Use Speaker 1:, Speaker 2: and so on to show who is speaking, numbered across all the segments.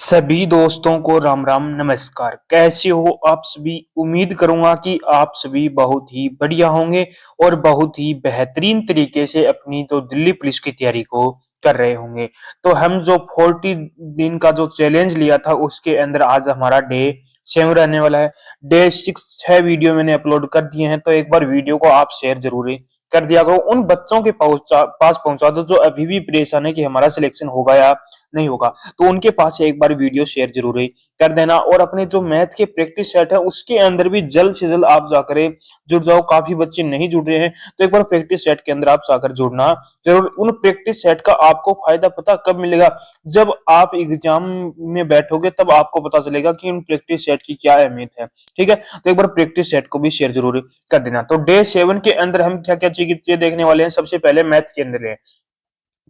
Speaker 1: सभी दोस्तों को राम राम नमस्कार। कैसे हो आप सभी? उम्मीद करूंगा कि आप सभी बहुत ही बढ़िया होंगे और बहुत ही बेहतरीन तरीके से अपनी जो दिल्ली पुलिस की तैयारी को कर रहे होंगे। तो हम जो 40 दिन का जो चैलेंज लिया था उसके अंदर आज हमारा डे 7 रहने वाला है। डे 6 6 वीडियो मैंने अपलोड कर दिए हैं, तो एक बार वीडियो को आप शेयर जरूर कर दिया करो। उन बच्चों के पास पहुंचा दो जो अभी भी परेशान है कि हमारा सिलेक्शन होगा या नहीं होगा। तो उनके पास एक बार वीडियो शेयर जरूर कर देना और अपने जो मैथ के प्रैक्टिस सेट है उसके अंदर भी जल्द से जल्द आप जाकर जुड़ जाओ। काफी बच्चे नहीं जुड़ रहे हैं, तो एक बार प्रैक्टिस सेट के अंदर आप जाकर जुड़ना जरूर। उन प्रैक्टिस सेट का आपको फायदा पता कब मिलेगा? जब आप एग्जाम में बैठोगे तब आपको पता चलेगा कि उन प्रैक्टिस सेट की क्या अहमियत है। ठीक है, तो एक बार प्रैक्टिस सेट को भी शेयर जरूर कर देना। तो डे 7 के अंदर हम क्या क्या चीजें देखने वाले हैं? सबसे पहले मैथ के अंदर है।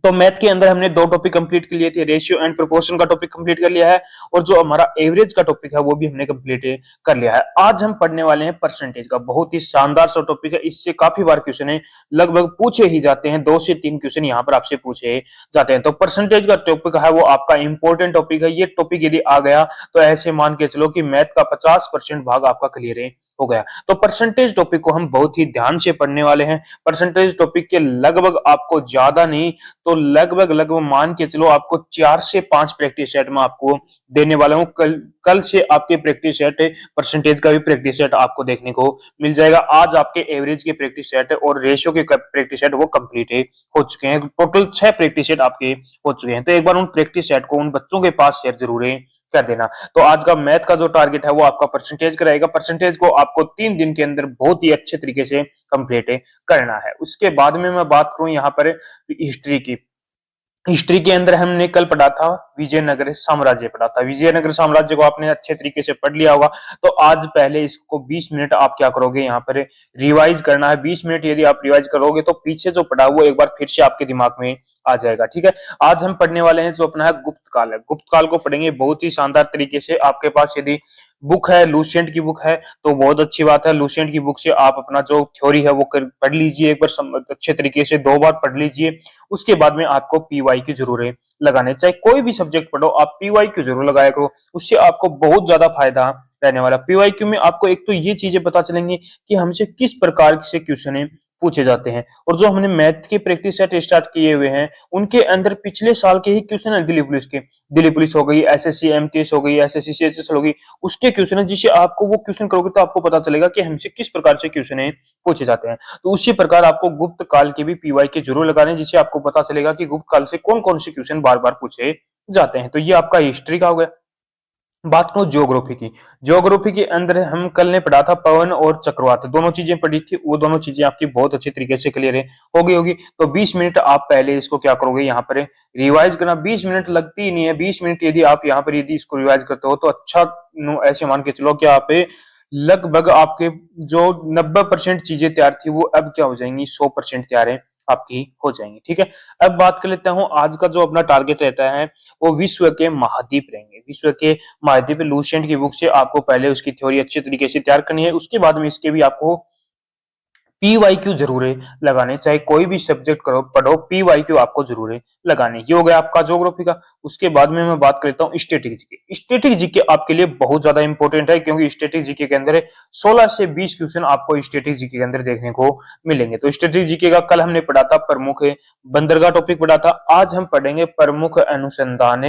Speaker 1: तो मैथ के अंदर हमने दो टॉपिक कंप्लीट कर लिए थे, रेशियो एंड प्रोपोर्शन का टॉपिक कंप्लीट कर लिया है और जो हमारा एवरेज का टॉपिक है वो भी हमने कंप्लीट कर लिया है। आज हम पढ़ने वाले हैं परसेंटेज का। बहुत ही शानदार सा टॉपिक है, इससे काफी बार क्वेश्चन है, लगभग पूछे ही जाते हैं। 2 से 3 क्वेश्चन यहाँ पर आपसे पूछे जाते हैं। तो परसेंटेज का टॉपिक है वो आपका इंपॉर्टेंट टॉपिक है। ये टॉपिक यदि आ गया तो ऐसे मान के चलो कि मैथ का 50% भाग आपका क्लियर हो गया। तो परसेंटेज टॉपिक को हम बहुत ही ध्यान से पढ़ने वाले हैं। परसेंटेज टॉपिक के लगभग आपको ज्यादा नहीं तो लगभग मान के चलो आपको 4 से 5 प्रैक्टिस सेट में आपको देने वाला हूं। कल से आपके प्रैक्टिस सेट परसेंटेज का भी प्रैक्टिस सेट आपको देखने को मिल जाएगा। आज आपके एवरेज के प्रैक्टिस सेट और रेशियो के प्रैक्टिस सेट वो कंप्लीट हो चुके हैं। टोटल 6 प्रैक्टिस सेट आपके हो चुके हैं। तो एक बार उन प्रैक्टिस सेट को उन बच्चों के पास शेयर जरूर कर देना। तो आज का मैथ का जो टारगेट है वो आपका परसेंटेज का रहेगा। परसेंटेज को आपको 3 दिन के अंदर बहुत ही अच्छे तरीके से कंप्लीट करना है। उसके बाद में मैं बात करूं यहाँ पर हिस्ट्री की। हिस्ट्री के अंदर हमने कल पढ़ा था विजयनगर साम्राज्य पढ़ा था। विजयनगर साम्राज्य को आपने अच्छे तरीके से पढ़ लिया होगा। तो आज पहले इसको 20 मिनट आप क्या करोगे, यहाँ पर रिवाइज करना है। 20 मिनट यदि आप रिवाइज करोगे तो पीछे जो पढ़ा वो एक बार फिर से आपके दिमाग में आ जाएगा। ठीक है, आज हम पढ़ने वाले हैं जो अपना है गुप्त काल है। गुप्त काल को पढ़ेंगे बहुत ही शानदार तरीके से। आपके पास यदि बुक है, लूसेंट की बुक है, तो बहुत अच्छी बात है। लूसेंट की बुक से आप अपना जो थ्योरी है वो पढ़ लीजिए एक बार अच्छे तरीके से, 2 बार पढ़ लीजिए। उसके बाद में आपको पीवाई की जरूर लगाने, चाहे कोई भी सब्जेक्ट पढ़ो आप पीवाई क्यू जरूर लगाया करो। उससे आपको बहुत ज्यादा फायदा रहने वाला। पीवाई क्यू में आपको एक तो ये चीजें पता चलेंगी कि हमसे किस प्रकार से क्वेश्चन पूछे जाते हैं। और जो हमने मैथ के प्रैक्टिस सेट स्टार्ट किए हुए हैं उनके अंदर पिछले साल के ही क्वेश्चन है। दिल्ली पुलिस के, दिल्ली पुलिस हो गई, एसएससी एमटीएस हो गई, एसएससी सीएचएस हो गई, उसके क्वेश्चन है जिससे आपको वो क्वेश्चन करोगे तो आपको पता चलेगा कि हमसे किस प्रकार से क्वेश्चन पूछे जाते हैं। तो उसी प्रकार आपको गुप्त काल के भी पीवाई के जरूर लगाने, जिससे आपको पता चलेगा कि गुप्त काल से कौन कौन से क्वेश्चन बार बार पूछे जाते हैं। तो ये आपका हिस्ट्री का हो गया। बात करो ज्योग्राफी की। ज्योग्राफी के अंदर हम कल ने पढ़ा था पवन और चक्रवात, दोनों चीजें पढ़ी थी। वो दोनों चीजें आपकी बहुत अच्छी तरीके से क्लियर होगी। तो 20 मिनट आप पहले इसको क्या करोगे, यहाँ पर रिवाइज करना। 20 मिनट लगती ही नहीं है। 20 मिनट यदि आप यहाँ पर यदि इसको रिवाइज करते हो तो अच्छा ऐसे मान के चलो कि आप लगभग आपके जो 90% चीजें तैयार थी वो अब क्या हो जाएंगी, 100% तैयार है आपकी हो जाएंगी। ठीक है, अब बात कर लेता हूं आज का जो अपना टारगेट रहता है वो विश्व के महाद्वीप रहेंगे। विश्व के महाद्वीप लूसेंट की बुक से आपको पहले उसकी थ्योरी अच्छी तरीके से तैयार करनी है। उसके बाद में इसके भी आपको पीवाईक्यू जरूर लगाने, चाहे कोई भी सब्जेक्ट करो पढ़ो, पीवाईक्यू आपको जरूर लगाने। ये हो गया आपका ज्योग्राफी का। उसके बाद में मैं बात करता हूँ स्टैटिक जीके। स्टैटिक जीके आपके लिए बहुत ज्यादा इंपॉर्टेंट है, क्योंकि स्टैटिक जीके के अंदर 16 से 20 क्वेश्चन आपको स्टैटिक जीके के अंदर देखने को मिलेंगे। तो स्टैटिक जीके का कल हमने पढ़ा था प्रमुख बंदरगाह टॉपिक पढ़ा था। आज हम पढ़ेंगे प्रमुख अनुसंधान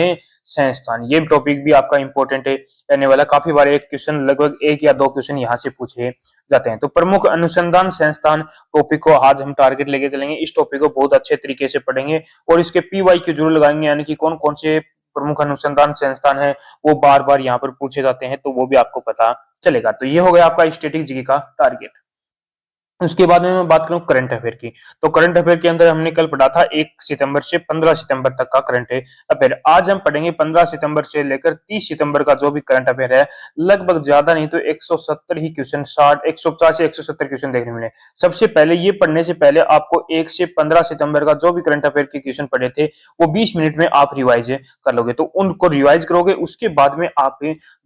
Speaker 1: संस्थान। ये टॉपिक भी आपका इंपॉर्टेंट रहने वाला। काफी बार एक क्वेश्चन, लगभग 1 या 2 क्वेश्चन यहाँ से पूछे जाते हैं। तो प्रमुख अनुसंधान संस्थान टॉपिक को आज हम टारगेट लेके चलेंगे। इस टॉपिक को बहुत अच्छे तरीके से पढ़ेंगे और इसके पीवाई क्यू जरूर लगाएंगे, यानी कि कौन कौन से प्रमुख अनुसंधान संस्थान है वो बार बार यहाँ पर पूछे जाते हैं, तो वो भी आपको पता चलेगा। तो ये हो गया आपका स्टैटिक जीके का टारगेट। उसके बाद में मैं बात करूं करंट अफेयर की। तो करंट अफेयर के अंदर हमने कल पढ़ा था 1 सितंबर से 15 सितंबर तक का करंट अफेयर। आज हम पढ़ेंगे 15 सितंबर से लेकर 30 सितंबर का जो भी करंट अफेयर है। लगभग ज्यादा नहीं तो 170 ही क्वेश्चन, 60 150 से 170 क्वेश्चन देखने मिले। सबसे पहले ये पढ़ने से पहले आपको 1 से 15 सितंबर का जो भी करंट अफेयर के क्वेश्चन पढ़े थे वो 20 मिनट में आप रिवाइज कर लोगे। तो उनको रिवाइज करोगे, उसके बाद में आप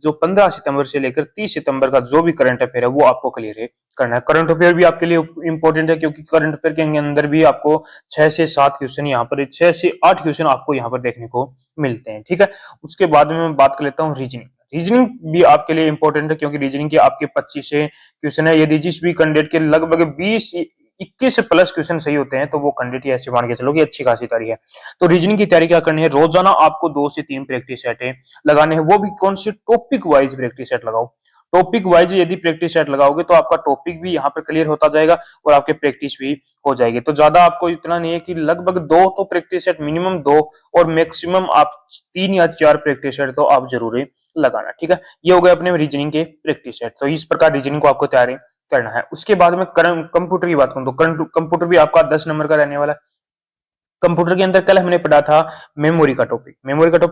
Speaker 1: जो 15 सितंबर से लेकर 30 सितंबर का जो भी करंट अफेयर है वो आपको क्लियर करना है। करंट अफेयर भी आपके आपके लिए इंपॉर्टेंट है, क्योंकि करंट अफेयर के अंदर भी आपको 6 से 7 क्वेश्चन यहाँ पर 6 से 8 क्वेश्चन आपको यहाँ पर देखने को मिलते हैं। ठीक है, उसके बाद में मैं बात कर लेता हूँ रीजनिंग। रीजनिंग भी आपके लिए इंपॉर्टेंट है, क्योंकि रीजनिंग के आपके 25 से क्वेश्चन है। यदि जिस भी कैंडिडेट के लगभग 21 प्लस क्वेश्चन सही होते हैं तो वो कैंडिडेट ऐसे मान के चलो कि अच्छी खासी तैयारी है। तो रीजनिंग की तैयारी क्या करनी है, रोजाना आपको 2 से 3 प्रैक्टिस सेट लगाने हैं, वो भी कौन से, टॉपिक वाइज प्रैक्टिस सेट लगाओ। टॉपिक वाइज यदि प्रैक्टिस सेट लगाओगे तो आपका टॉपिक भी यहाँ पर क्लियर होता जाएगा और आपके प्रैक्टिस भी हो जाएगी। तो ज्यादा आपको इतना नहीं है कि लगभग 2 तो प्रैक्टिस सेट, मिनिमम 2 और मैक्सिमम आप 3 या 4 प्रैक्टिस सेट तो आप जरूर लगाना। ठीक है, ये हो गए अपने रीजनिंग के प्रैक्टिस सेट। तो इस प्रकार रीजनिंग को आपको तैयारी करना है। उसके बाद में कंप्यूटर की बात करूं तो कंप्यूटर भी आपका 10 नंबर का रहने वाला है। कंप्यूटर के अंदर कल हमने पढ़ा था मेमोरी का टॉपिक,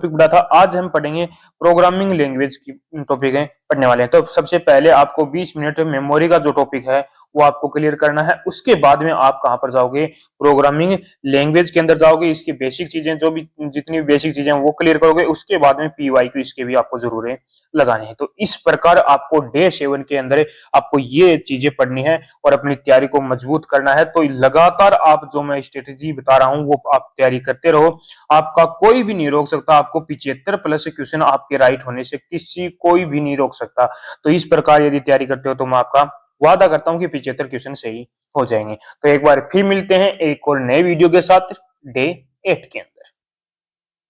Speaker 1: पढ़ा था। आज हम पढ़ेंगे प्रोग्रामिंग लैंग्वेज की टॉपिक है पढ़ने वाले हैं। तो सबसे पहले आपको 20 मिनट मेमोरी का जो टॉपिक है वो आपको क्लियर करना है। उसके बाद में आप कहां पर जाओगे, प्रोग्रामिंग लैंग्वेज के अंदर जाओगे। इसकी बेसिक चीजें, जो भी जितनी बेसिक चीजें वो क्लियर करोगे। उसके बाद में PYQ इसके भी आपको जरूर लगाने हैं। तो इस प्रकार आपको डे 7 के अंदर आपको ये चीजें पढ़नी है और अपनी तैयारी को मजबूत करना है। तो लगातार आप जो मैं स्ट्रेटेजी बता रहा हूं वो आप तैयारी करते रहो, आपका कोई भी नहीं रोक सकता। आपको 75 प्लस क्वेश्चन आपके राइट होने से किसी कोई भी नहीं रोक सकता। तो इस प्रकार यदि तैयारी करते हो तो मैं आपका वादा करता हूं कि 75 क्वेश्चन सही हो जाएंगे। तो एक बार फिर मिलते हैं एक और नए वीडियो के साथ डे 8 के अंदर।